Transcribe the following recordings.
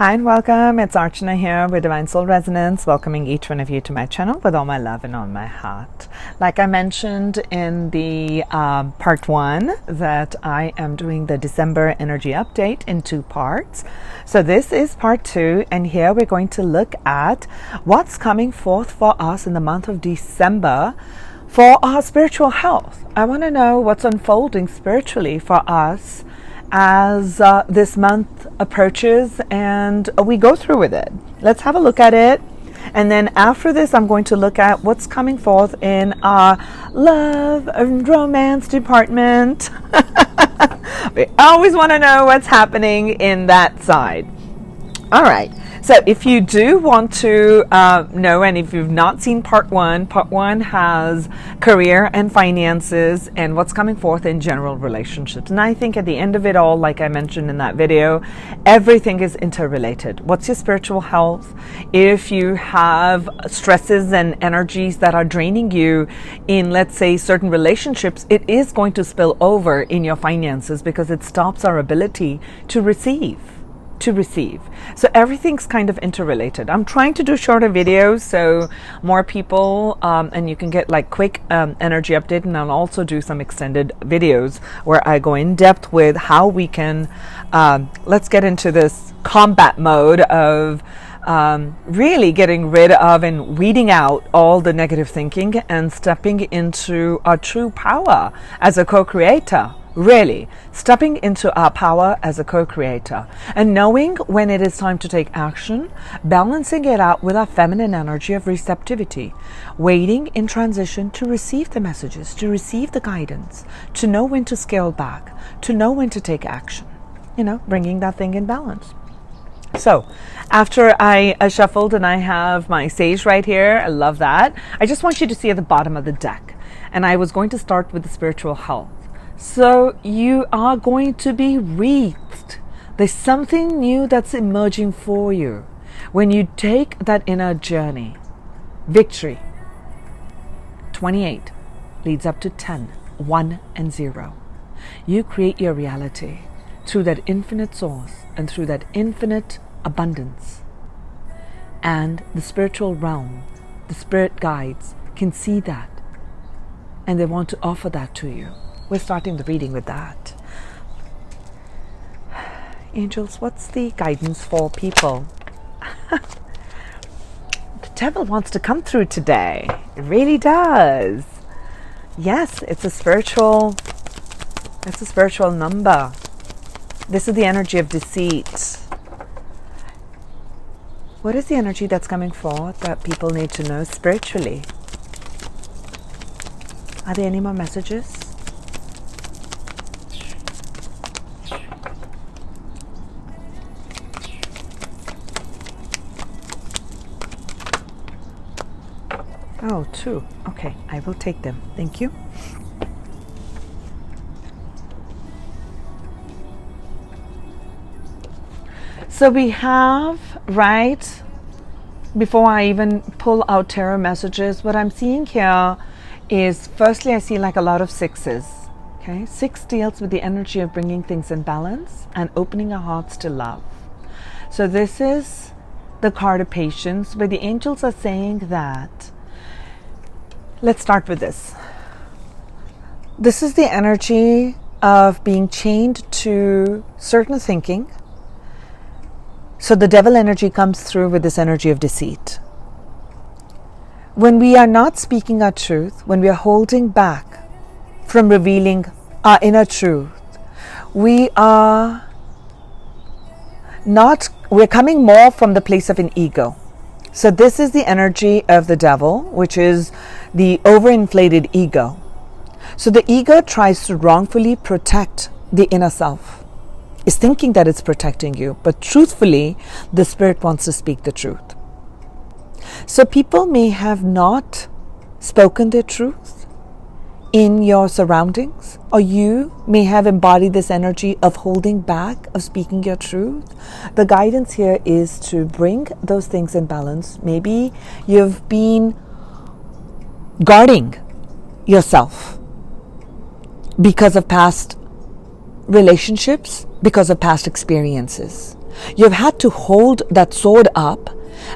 Hi and welcome. It's Archana here with Divine Soul Resonance, welcoming each one of you to my channel with all my love and all my heart. Like I mentioned in the part one, that I am doing the December energy update in 2 parts. So this is part 2, and here we're going to look at what's coming forth for us in the month of December for our spiritual health. I want to know what's unfolding spiritually for us as this month approaches and we go through with it. Let's have a look at it. And then after this, I'm going to look at what's coming forth in our love and romance department. We always want to know what's happening in that side. All right. So if you do want to know, and if you've not seen part one has career and finances and what's coming forth in general relationships. And I think at the end of it all, like I mentioned in that video, everything is interrelated. What's your spiritual health? If you have stresses and energies that are draining you in, let's say, certain relationships, it is going to spill over in your finances because it stops our ability to receive. So everything's kind of interrelated. I'm trying to do shorter videos so more people and you can get like quick energy update, and I'll also do some extended videos where I go in depth with how we can let's get into this combat mode of really getting rid of and weeding out all the negative thinking and stepping into our true power as a co-creator. Really, stepping into our power as a co-creator and knowing when it is time to take action, balancing it out with our feminine energy of receptivity, waiting in transition to receive the messages, to receive the guidance, to know when to scale back, to know when to take action, bringing that thing in balance. So after I shuffled and I have my sage right here, I love that. I just want you to see at the bottom of the deck. And I was going to start with the spiritual health. So you are going to be wreathed. There's something new that's emerging for you when you take that inner journey. Victory. 28 leads up to 10, 1 and 0. You create your reality through that infinite source and through that infinite abundance. And the spiritual realm, the spirit guides can see that, and they want to offer that to you. We're starting the reading with that. Angels, what's the guidance for people? The devil wants to come through today. It really does. Yes, it's a spiritual number. This is the energy of deceit. What is the energy that's coming forth that people need to know spiritually? Are there any more messages? Oh, 2. Okay, I will take them. Thank you. So we have, right, before I even pull out tarot messages, what I'm seeing here is, firstly, I see like a lot of 6s. Okay, 6 deals with the energy of bringing things in balance and opening our hearts to love. So this is the card of patience, where the angels are saying that, let's start with this. This is the energy of being chained to certain thinking. So the devil energy comes through with this energy of deceit. When we are not speaking our truth, when we are holding back from revealing our inner truth, we're coming more from the place of an ego. So this is the energy of the devil, which is the overinflated ego. So the ego tries to wrongfully protect the inner self. It's thinking that it's protecting you, but truthfully, the spirit wants to speak the truth. So people may have not spoken their truth in your surroundings, or you may have embodied this energy of holding back, of speaking your truth. The guidance here is to bring those things in balance. Maybe you've been guarding yourself because of past relationships, because of past experiences. You've had to hold that sword up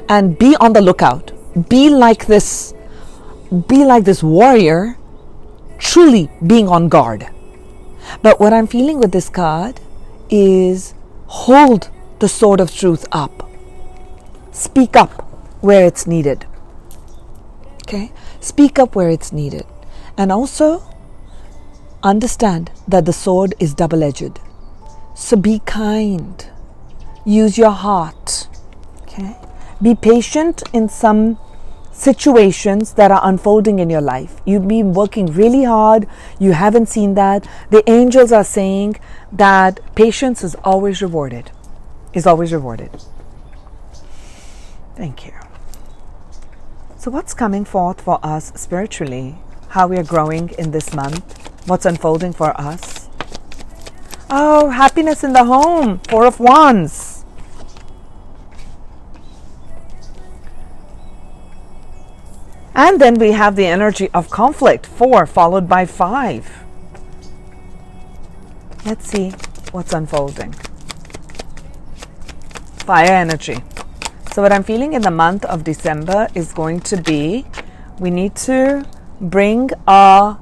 and be on the lookout. Be like this warrior, truly being on guard. But what I'm feeling with this card is hold the sword of truth up. Speak up where it's needed. Okay? Speak up where it's needed. And also understand that the sword is double-edged. So be kind. Use your heart. Okay? Be patient in some situations that are unfolding in your life. You've been working really hard. You haven't seen that. The angels are saying that patience is always rewarded. Is always rewarded. Thank you. So what's coming forth for us spiritually? How we are growing in this month? What's unfolding for us? Oh, happiness in the home. 4 of Wands. And then we have the energy of conflict, 4 followed by 5. Let's see what's unfolding. Fire energy. So what I'm feeling in the month of December is going to be, we need to bring a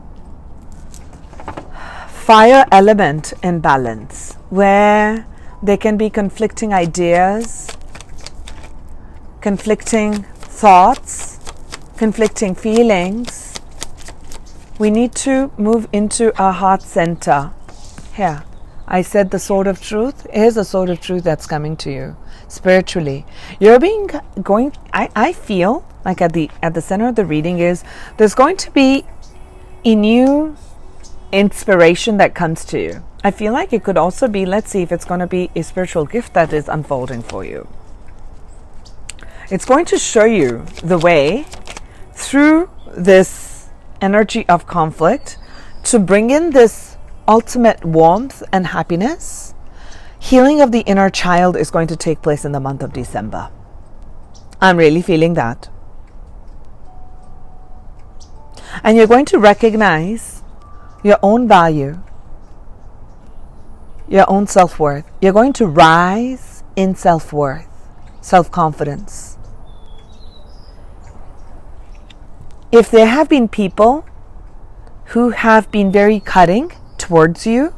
fire element in balance, where there can be conflicting ideas, conflicting thoughts, conflicting feelings. We need to move into our heart center. Here, I said the sword of truth. Here's the sword of truth that's coming to you spiritually. I feel like at the center of the reading is there's going to be a new inspiration that comes to you. I feel like it could also be, let's see if it's going to be a spiritual gift that is unfolding for you. It's going to show you the way through this energy of conflict to bring in this ultimate warmth and happiness. Healing of the inner child is going to take place in the month of December. I'm really feeling that. And you're going to recognize your own value, your own self-worth. You're going to rise in self-worth, self-confidence. If there have been people who have been very cutting towards you,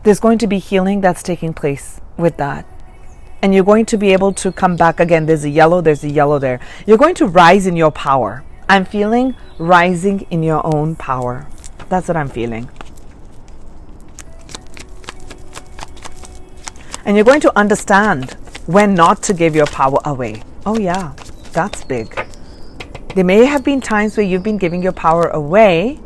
there's going to be healing that's taking place with that. And you're going to be able to come back again. There's a yellow there. You're going to rise in your power. I'm feeling rising in your own power. That's what I'm feeling. And you're going to understand when not to give your power away. Oh yeah, that's big. There may have been times where you've been giving your power away,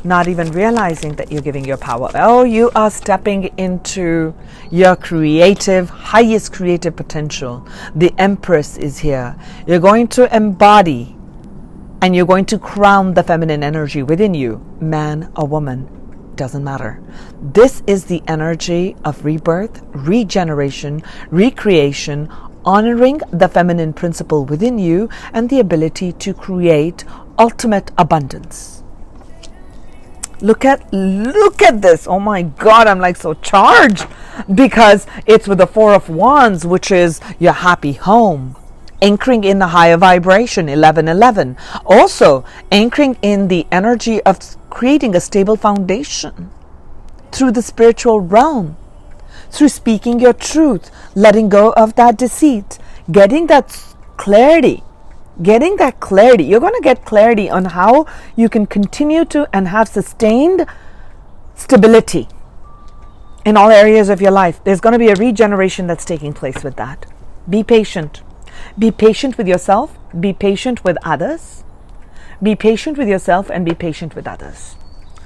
not even realizing that you're giving your power. Oh, you are stepping into your highest creative potential. The Empress is here. You're going to embody and you're going to crown the feminine energy within you. Man or woman, doesn't matter. This is the energy of rebirth, regeneration, recreation, honoring the feminine principle within you and the ability to create ultimate abundance. Look at this. Oh my God, I'm like so charged because it's with the 4 of Wands, which is your happy home. Anchoring in the higher vibration, 1111. Also, anchoring in the energy of creating a stable foundation through the spiritual realm, through speaking your truth, letting go of that deceit, getting that clarity. You're going to get clarity on how you can continue to and have sustained stability in all areas of your life. There's going to be a regeneration that's taking place with that. Be patient. Be patient with yourself. Be patient with others. Be patient with yourself and be patient with others.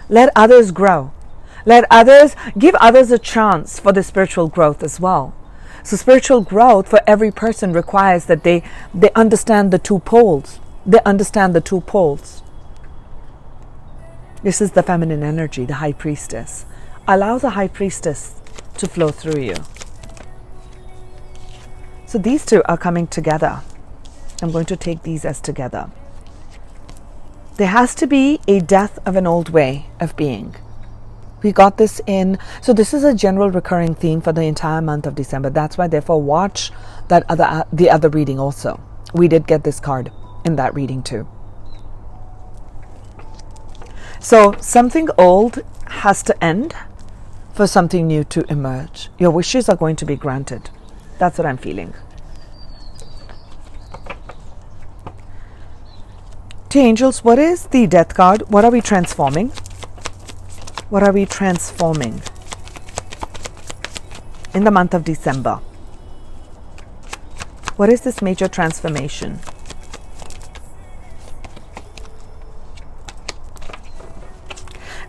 Let others grow. Give others a chance for the spiritual growth as well. So spiritual growth for every person requires that they understand the two poles. They understand the two poles. This is the feminine energy, the high priestess. Allow the high priestess to flow through you. So these two are coming together. I'm going to take these as together. There has to be a death of an old way of being. We got this in, so this is a general recurring theme for the entire month of December. That's why, therefore, watch the other reading also. We did get this card in that reading too. So something old has to end for something new to emerge. Your wishes are going to be granted. That's what I'm feeling. To angels, what is the death card? What are we transforming? What are we transforming in the month of December? What is this major transformation?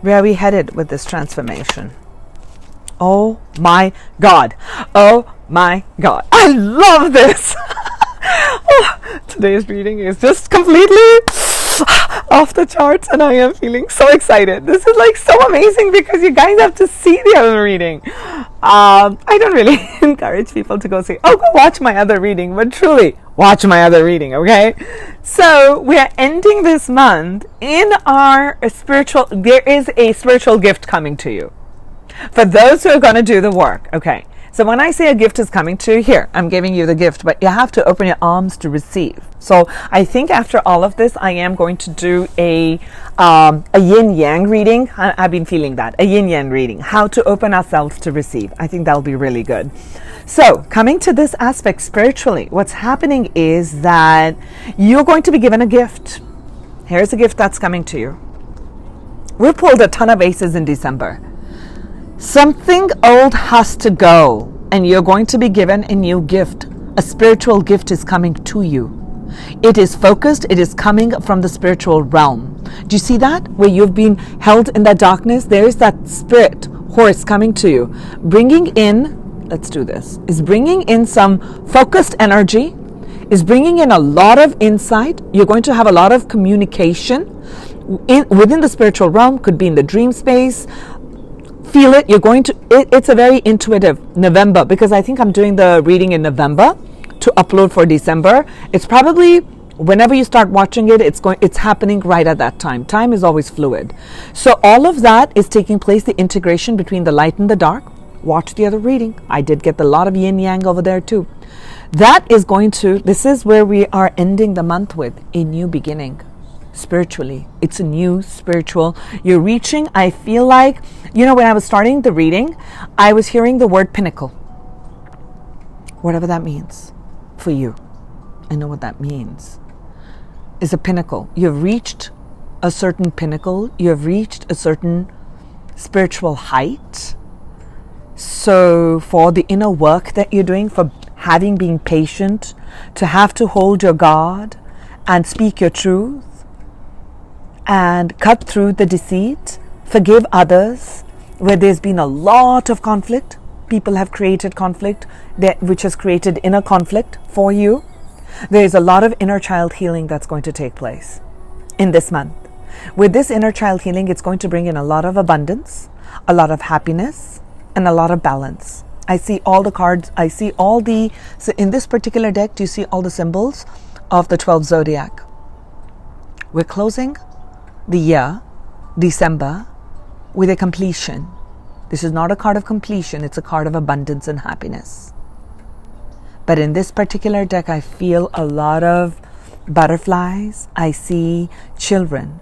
Where are we headed with this transformation? Oh my God. Oh my God. I love this. Oh, today's reading is just completely off the charts and I am feeling so excited. This is like so amazing because you guys have to see the other reading. I don't really encourage people to go say, oh, go watch my other reading, but truly watch my other reading, okay? So we are ending this month in our there is a spiritual gift coming to you. For those who are going to do the work, okay? So when I say a gift is coming to you, here, I'm giving you the gift, but you have to open your arms to receive. So I think after all of this, I am going to do a yin-yang reading. I've been feeling that, a yin-yang reading, how to open ourselves to receive. I think that'll be really good. So coming to this aspect spiritually, what's happening is that you're going to be given a gift. Here's a gift that's coming to you. We pulled a ton of aces in December. Something old has to go, and you're going to be given a new gift. A spiritual gift is coming to you. It is focused. It is coming from the spiritual realm. Do you see that? Where you've been held in that darkness, there is that spirit horse coming to you, bringing in, let's do this, is bringing in some focused energy, is bringing in a lot of insight. You're going to have a lot of communication within the spiritual realm, could be in the dream space. Feel it. You're going to, it's a very intuitive November, because I think I'm doing the reading in November to upload for December. It's probably whenever you start watching it, it's happening right at that time. Time is always fluid. So all of that is taking place, the integration between the light and the dark. Watch the other reading. I did get a lot of yin yang over there too. That is going to, this is where we are ending the month with a new beginning. Spiritually, it's a new spiritual, you're reaching, I feel like, when I was starting the reading, I was hearing the word pinnacle, whatever that means for you. I know what that means. Is a pinnacle. You've reached a certain pinnacle, you've reached a certain spiritual height. So for the inner work that you're doing, for having been patient, to have to hold your guard and speak your truth, and cut through the deceit, forgive others, where there's been a lot of conflict. People have created conflict, which has created inner conflict for you. There's a lot of inner child healing that's going to take place in this month. With this inner child healing, it's going to bring in a lot of abundance, a lot of happiness, and a lot of balance. I see all the cards, so in this particular deck, do you see all the symbols of the 12 zodiac? We're closing the year, December, with a completion. This is not a card of completion, it's a card of abundance and happiness. But in this particular deck, I feel a lot of butterflies, I see children,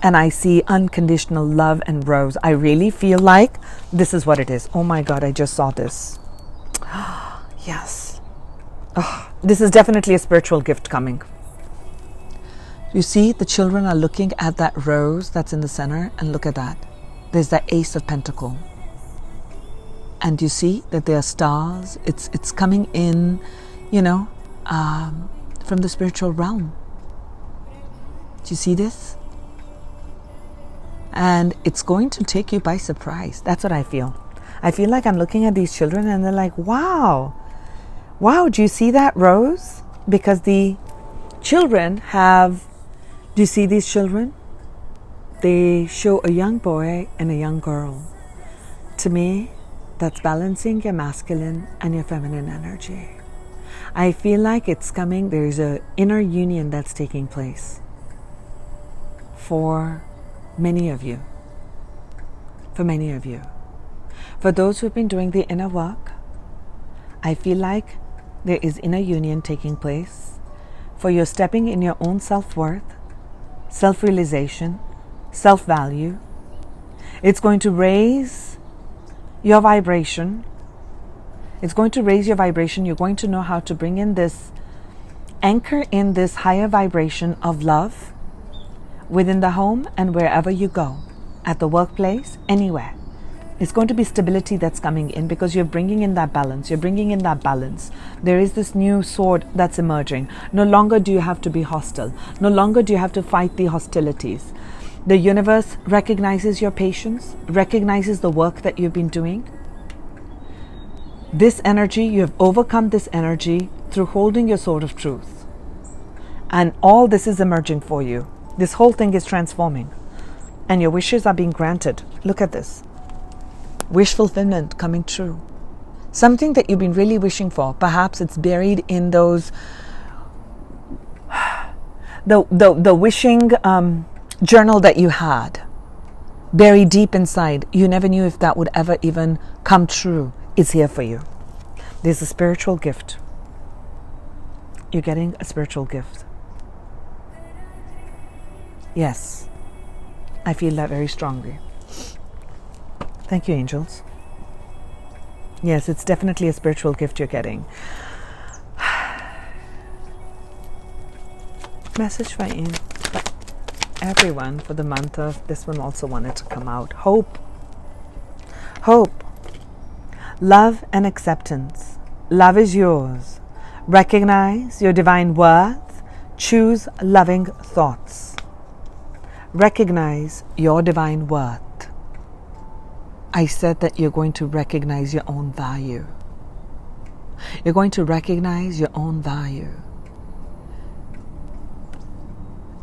and I see unconditional love and rose. I really feel like this is what it is. Oh my God, I just saw this. Yes. Oh, this is definitely a spiritual gift coming. You see, the children are looking at that rose that's in the center, and look at that. There's that Ace of Pentacle. And you see that there are stars. It's coming in, from the spiritual realm. Do you see this? And it's going to take you by surprise. That's what I feel. I feel like I'm looking at these children and they're like, wow. Wow, do you see that rose? Because the children have, do you see these children? They show a young boy and a young girl. To me, that's balancing your masculine and your feminine energy. I feel like it's coming, there's an inner union that's taking place for many of you. for many of you. For those who've been doing the inner work, I feel like there is inner union taking place, for you're stepping in your own self-worth, self-realization, self-value. It's going to raise your vibration. It's going to raise your vibration. You're going to know how to bring in this, anchor in this higher vibration of love within the home and wherever you go, at the workplace, anywhere. It's going to be stability that's coming in because you're bringing in that balance. You're bringing in that balance. There is this new sword that's emerging. No longer do you have to be hostile. No longer do you have to fight the hostilities. The universe recognizes your patience, recognizes the work that you've been doing. This energy, you have overcome this energy through holding your sword of truth. And all this is emerging for you. This whole thing is transforming. And your wishes are being granted. Look at this. Wish fulfillment coming true. Something that you've been really wishing for. Perhaps it's buried in those the wishing journal that you had. Buried deep inside. You never knew if that would ever even come true. It's here for you. There's a spiritual gift. You're getting a spiritual gift. Yes. I feel that very strongly. Thank you, angels. Yes, it's definitely a spiritual gift you're getting. Message for everyone for the month of, this one also wanted to come out. Hope. Hope. Love and acceptance. Love is yours. Recognize your divine worth. Choose loving thoughts. Recognize your divine worth. I said that you're going to recognize your own value. You're going to recognize your own value.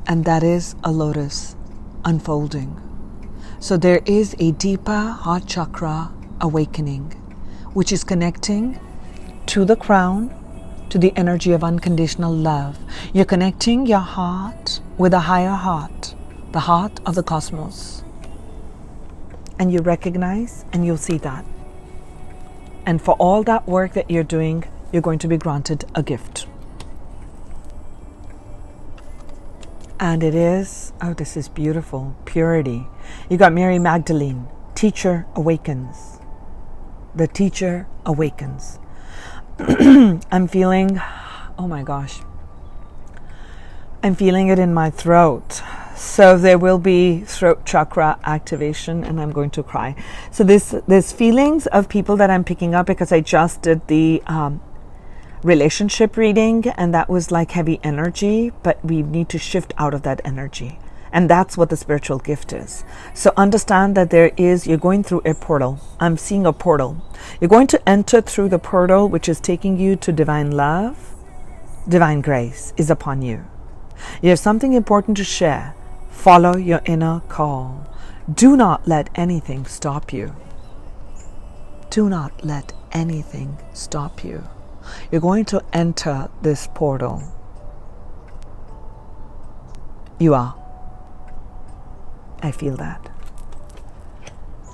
And that is a lotus unfolding. So there is a deeper heart chakra awakening, which is connecting to the crown, to the energy of unconditional love. You're connecting your heart with a higher heart, the heart of the cosmos. And you recognize and you'll see that. And for all that work that you're doing, you're going to be granted a gift. And it is, oh, this is beautiful, purity. You got Mary Magdalene, teacher awakens. The teacher awakens. I'm feeling, oh my gosh, I'm feeling it in my throat. So there will be throat chakra activation, and I'm going to cry. So there's feelings of people that I'm picking up because I just did the relationship reading, and that was like heavy energy, but we need to shift out of that energy. And that's what the spiritual gift is. So understand that you're going through a portal. I'm seeing a portal. You're going to enter through the portal, which is taking you to divine love. Divine grace is upon you. You have something important to share. Follow your inner call. Do not let anything stop you. Do not let anything stop you. You're going to enter this portal. You are. I feel that.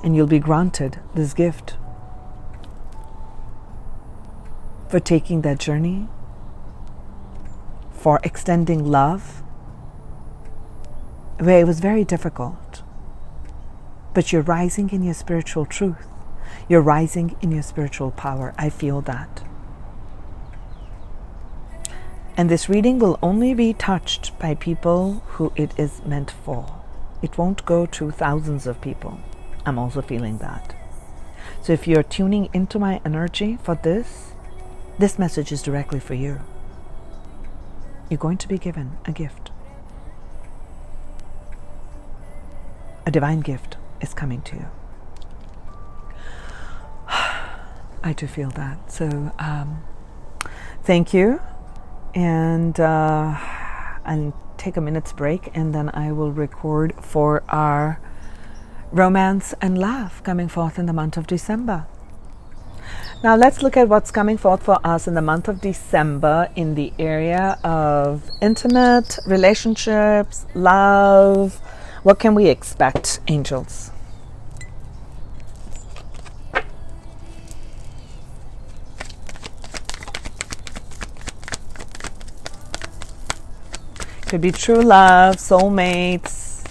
And you'll be granted this gift for taking that journey, for extending love, where it was very difficult. But you're rising in your spiritual truth. You're rising in your spiritual power. I feel that. And this reading will only be touched by people who it is meant for. It won't go to thousands of people. I'm also feeling that. So if you're tuning into my energy for this message is directly for you. You're going to be given a gift. A divine gift is coming to you. I do feel that. So thank you. And I'll take a minute's break, and then I will record for our romance and love coming forth in the month of December. Now let's look at what's coming forth for us in the month of December in the area of intimate relationships, love. What can we expect, angels? Could be true love, soulmates.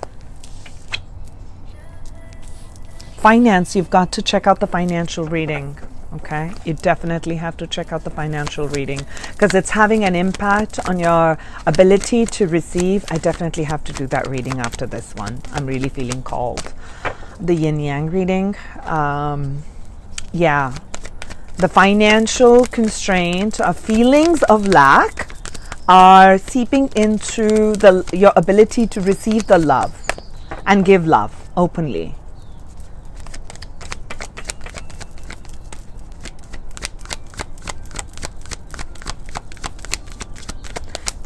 Finance, you've got to check out the financial reading. Okay, you definitely have to check out the financial reading because it's having an impact on your ability to receive. I definitely have to do that reading after this one. I'm really feeling called. The yin yang reading, yeah, the financial constraint of feelings of lack are seeping into your ability to receive the love and give love openly.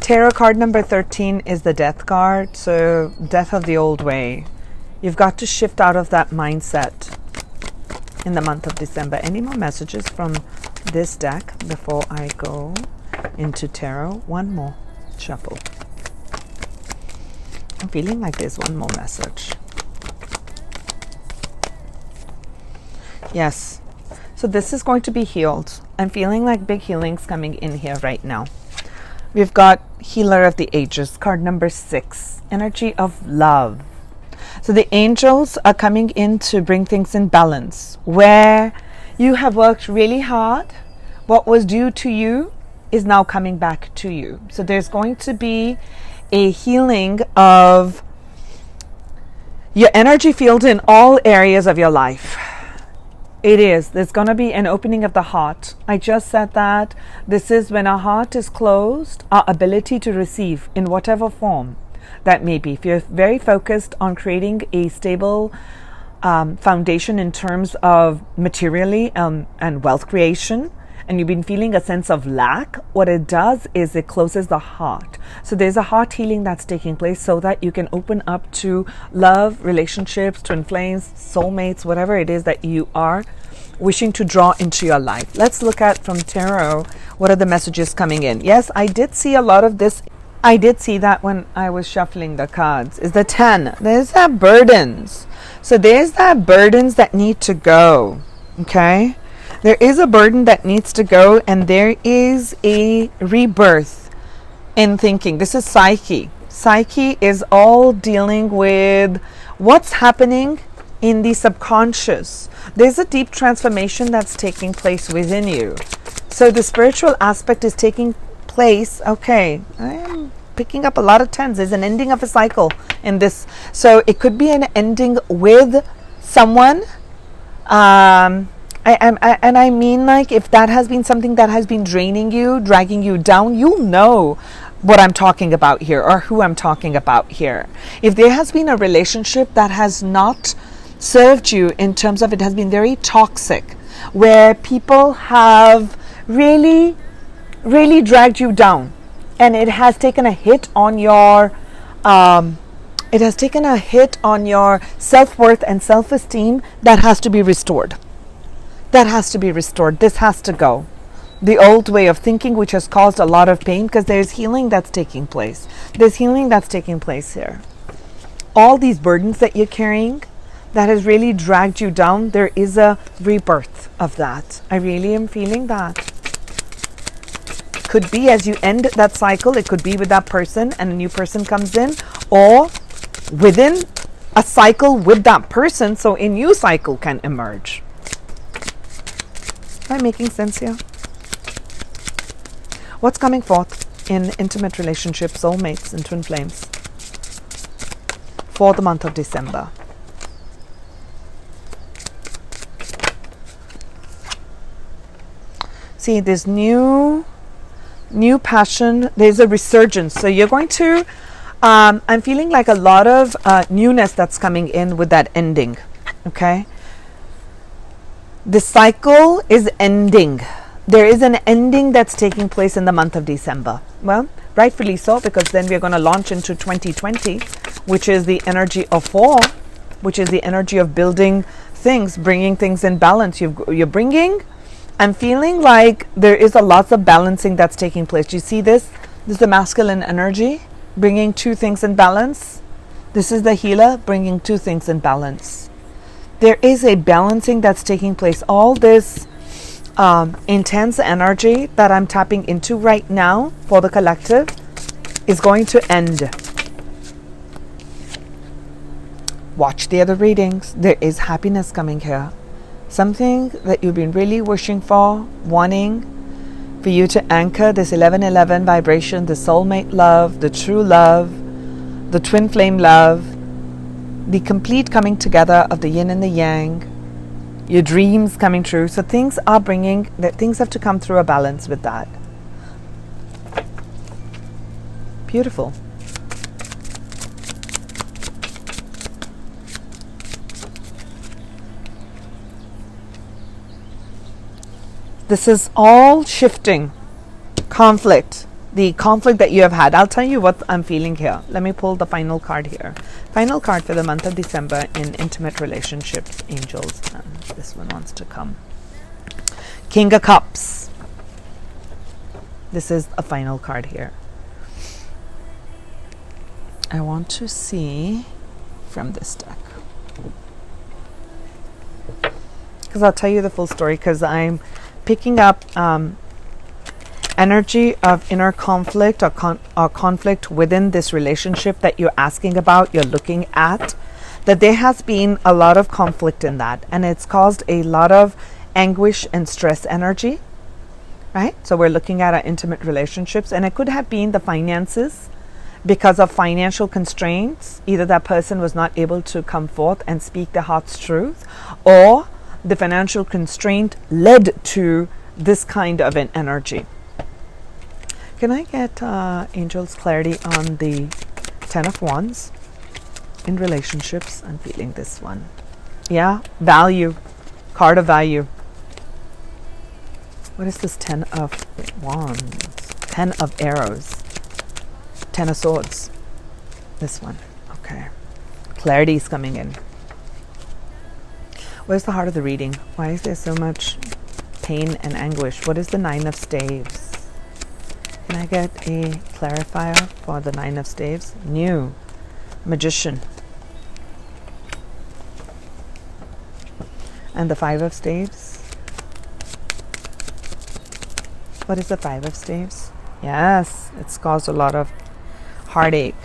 Tarot card number 13 is the death card, so death of the old way. You've got to shift out of that mindset in the month of December. Any more messages from this deck before I go into tarot? One more shuffle. I'm feeling like there's one more message. Yes. So this is going to be healed. I'm feeling like big healings coming in here right now. We've got Healer of the Ages, card number 6, energy of love. So the angels are coming in to bring things in balance. Where you have worked really hard, what was due to you is now coming back to you. So there's going to be a healing of your energy field in all areas of your life. It is. There's going to be an opening of the heart. I just said that. This is when our heart is closed, our ability to receive in whatever form that may be. If you're very focused on creating a stable foundation in terms of materially and wealth creation, and you've been feeling a sense of lack, what it does is it closes the heart. So there's a heart healing that's taking place so that you can open up to love, relationships, twin flames, soulmates, whatever it is that you are wishing to draw into your life. Let's look at from tarot, what are the messages coming in? Yes, I did see a lot of this. I did see that when I was shuffling the cards. Is the 10. There's that burdens. So there's that burdens that need to go. Okay? There is a burden that needs to go, and there is a rebirth in thinking. This is psyche. Psyche is all dealing with what's happening in the subconscious. There's a deep transformation that's taking place within you. So the spiritual aspect is taking place. Okay, I am picking up a lot of 10s. There's an ending of a cycle in this. So it could be an ending with someone. I mean, like, if that has been something that has been draining you, dragging you down, you'll know what I'm talking about here or who I'm talking about here. If there has been a relationship that has not served you in terms of it has been very toxic, where people have really, really dragged you down, and it has taken a hit on your self-worth and self-esteem, that has to be restored. That has to be restored. This has to go. The old way of thinking, which has caused a lot of pain, because there's healing that's taking place. There's healing that's taking place here. All these burdens that you're carrying that has really dragged you down, there is a rebirth of that. I really am feeling that. Could be as you end that cycle, it could be with that person and a new person comes in, or within a cycle with that person, so a new cycle can emerge. Am I making sense here? What's coming forth in intimate relationships, soulmates, and twin flames for the month of December? See, there's new passion. There's a resurgence. So you're going to, I'm feeling like a lot of newness that's coming in with that ending. Okay? The cycle is ending. There is an ending that's taking place in the month of December. Well, rightfully so, because then we're going to launch into 2020, which is the energy of fall, which is the energy of building things, bringing things in balance. You're bringing, I'm feeling like there is a lot of balancing that's taking place. Do you see this? This is the masculine energy, bringing two things in balance. This is the healer, bringing two things in balance. There is a balancing that's taking place. All this intense energy that I'm tapping into right now for the collective is going to end. Watch the other readings. There is happiness coming here. Something that you've been really wishing for, wanting for you to anchor this 1111 vibration, the soulmate love, the true love, the twin flame love, the complete coming together of the yin and the yang, your dreams coming true. So things have to come through a balance with that. Beautiful. This is all shifting conflict, the conflict that you have had. I'll tell you what I'm feeling here. Let me pull the final card here. Final card for the month of December in intimate relationships, angels. And this one wants to come. King of Cups. This is a final card here. I want to see from this deck, because I'll tell you the full story, because I'm picking up energy of inner conflict or conflict within this relationship that you're asking about, you're looking at, that there has been a lot of conflict in that, and it's caused a lot of anguish and stress energy, right? So we're looking at our intimate relationships, and it could have been the finances. Because of financial constraints, either that person was not able to come forth and speak their heart's truth, or the financial constraint led to this kind of an energy. Can I get angels clarity on the 10 of Wands in relationships? I'm feeling this one. Yeah, value, card of value. What is this 10 of Wands? 10 of arrows. 10 of Swords. This one. Okay. Clarity is coming in. Where's the heart of the reading? Why is there so much pain and anguish? What is the 9 of Staves? Can I get a clarifier for the 9 of Staves? New. Magician. And the 5 of Staves? What is the 5 of Staves? Yes, it's caused a lot of heartache.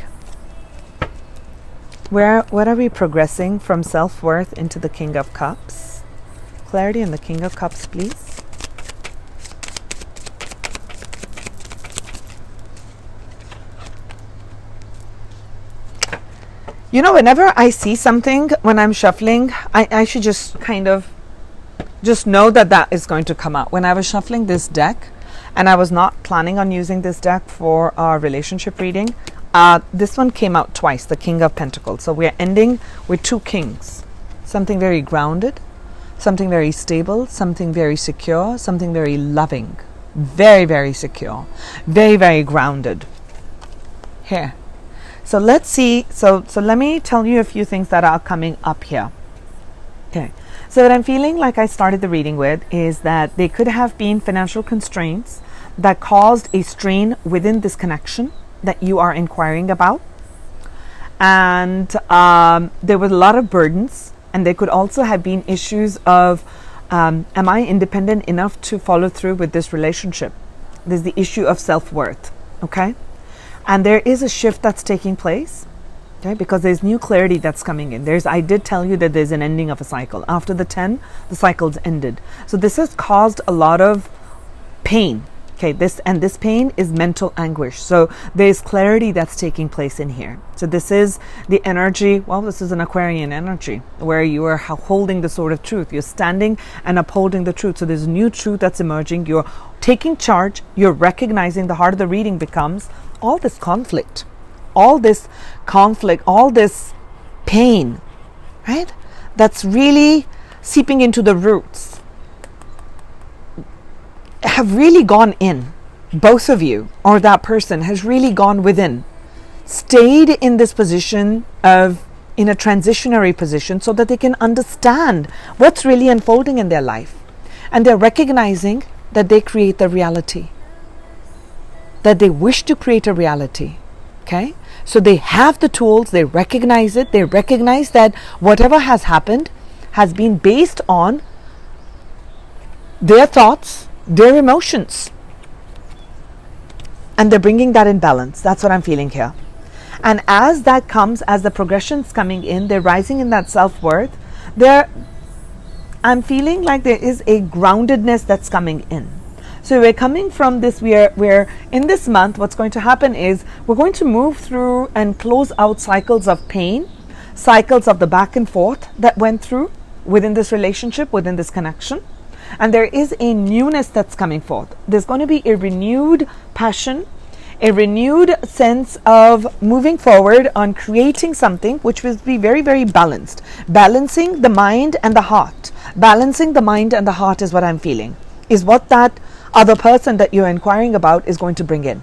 What are we progressing from self-worth into the King of Cups? Clarity on the King of Cups, please. You know, whenever I see something when I'm shuffling, I should just kind of just know that is going to come out. When I was shuffling this deck, and I was not planning on using this deck for our relationship reading, this one came out twice, the King of Pentacles. So we're ending with two kings. Something very grounded, something very stable, something very secure, something very loving. Very, very secure. Very, very grounded. Here. So let's see. So let me tell you a few things that are coming up here. Okay. So what I'm feeling like I started the reading with is that there could have been financial constraints that caused a strain within this connection that you are inquiring about. And there was a lot of burdens, and there could also have been issues of, am I independent enough to follow through with this relationship? There's the issue of self-worth, okay? And there is a shift that's taking place, okay, because there's new clarity that's coming in. I did tell you that there's an ending of a cycle. After the 10, the cycle's ended. So this has caused a lot of pain. Okay, this pain is mental anguish. So there's clarity that's taking place in here. So this is the energy, well, this is an Aquarian energy where you are holding the sword of truth. You're standing and upholding the truth. So there's a new truth that's emerging. You're taking charge. You're recognizing. The heart of the reading becomes all this conflict, all this pain, right? That's really seeping into the roots. Have really gone in, both of you, or that person has really gone within, stayed in this position in a transitionary position so that they can understand what's really unfolding in their life. And they're recognizing that they create the reality, that they wish to create a reality. Okay? So they have the tools, they recognize it, they recognize that whatever has happened has been based on their thoughts, their emotions. and they're bringing that in balance. That's what I'm feeling here. And as that comes, as the progression's coming in, they're rising in that self-worth. I'm feeling like there is a groundedness that's coming in. So we're coming from this, we're in this month, what's going to happen is we're going to move through and close out cycles of pain, cycles of the back and forth that went through within this relationship, within this connection. And there is a newness that's coming forth. There's going to be a renewed passion, a renewed sense of moving forward on creating something which will be very, very balanced. Balancing the mind and the heart. Balancing the mind and the heart is what I'm feeling, is what that other person that you're inquiring about is going to bring in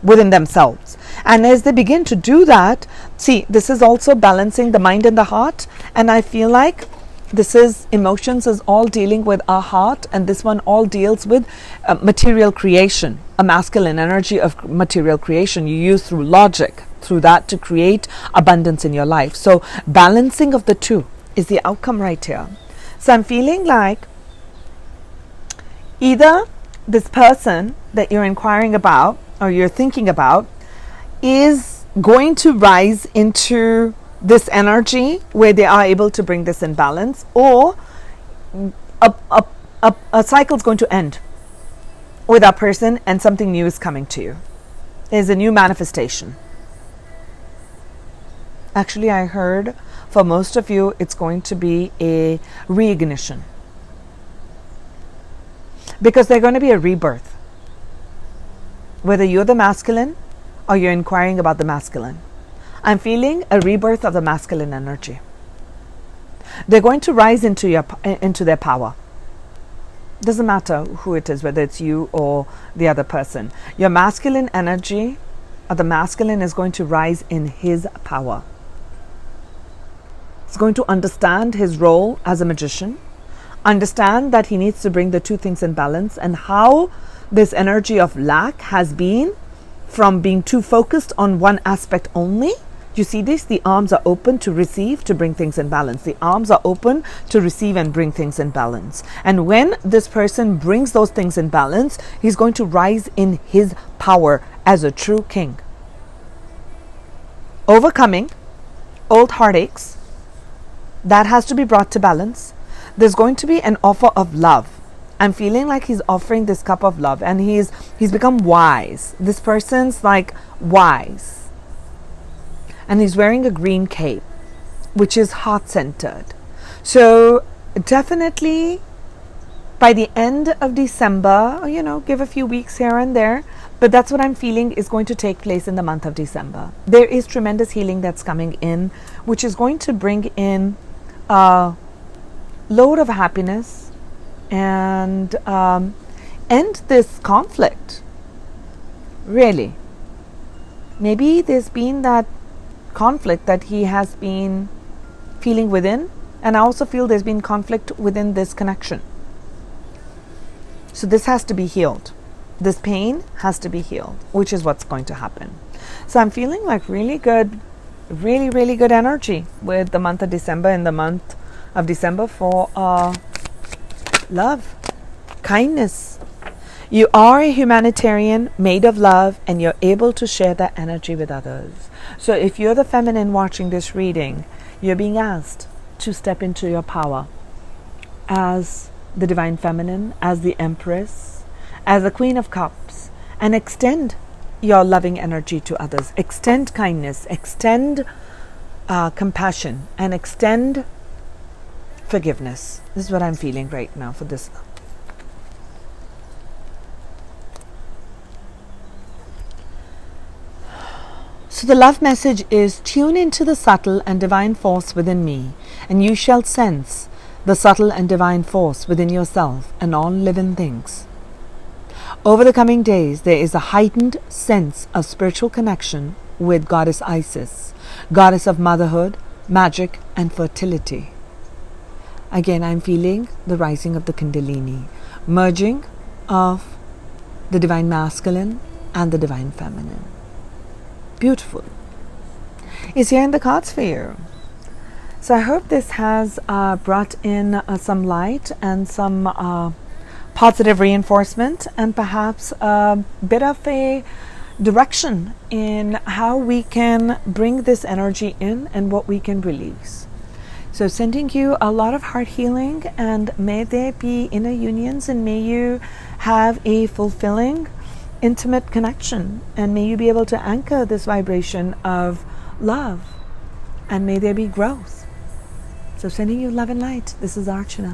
within themselves. And as they begin to do that, see, this is also balancing the mind and the heart. And I feel like this is emotions is all dealing with our heart, and this one all deals with material creation, a masculine energy of material creation. You use through logic, through that to create abundance in your life. So balancing of the two is the outcome right here. So I'm feeling like either this person that you're inquiring about or you're thinking about is going to rise into this energy where they are able to bring this in balance, or a cycle is going to end with that person and something new is coming to you. There's a new manifestation. Actually, I heard for most of you it's going to be a reignition, because there's going to be a rebirth, whether you're the masculine or you're inquiring about the masculine. I'm feeling a rebirth of the masculine energy. They're going to rise into their power. Doesn't matter who it is, whether it's you or the other person. Your masculine energy, or the masculine, is going to rise in his power. He's going to understand his role as a magician, understand that he needs to bring the two things in balance, and how this energy of lack has been from being too focused on one aspect only. You see this? The arms are open to receive, to bring things in balance. The arms are open to receive and bring things in balance. And when this person brings those things in balance, he's going to rise in his power as a true king. Overcoming old heartaches, that has to be brought to balance. There's going to be an offer of love. I'm feeling like he's offering this cup of love, and he's become wise. This person's like wise. And he's wearing a green cape, which is heart-centered. So definitely by the end of December, give a few weeks here and there, but that's what I'm feeling is going to take place in the month of December. There is tremendous healing that's coming in, which is going to bring in a load of happiness and end this conflict. Really. Maybe there's been that conflict that he has been feeling within, and I also feel there's been conflict within this connection. So this has to be healed. This pain has to be healed, which is what's going to happen. So I'm feeling like really good, really, really good energy with the month of December, in the month of December for love, kindness. You are a humanitarian made of love, and you're able to share that energy with others. So if you're the feminine watching this reading, you're being asked to step into your power as the divine feminine, as the empress, as the queen of cups, and extend your loving energy to others. Extend kindness, extend compassion, and extend forgiveness. This is what I'm feeling right now for this. So the love message is: tune into the subtle and divine force within me, and you shall sense the subtle and divine force within yourself and all living things. Over the coming days, there is a heightened sense of spiritual connection with Goddess Isis, goddess of motherhood, magic, and fertility. Again, I'm feeling the rising of the Kundalini, merging of the divine masculine and the divine feminine. Beautiful. Is here in the cards for you. So I hope this has brought in some light and some positive reinforcement, and perhaps a bit of a direction in how we can bring this energy in and what we can release. So sending you a lot of heart healing, and may there be inner unions, and may you have a fulfilling, intimate connection, and may you be able to anchor this vibration of love, and may there be growth. So sending you love and light. This is Archana.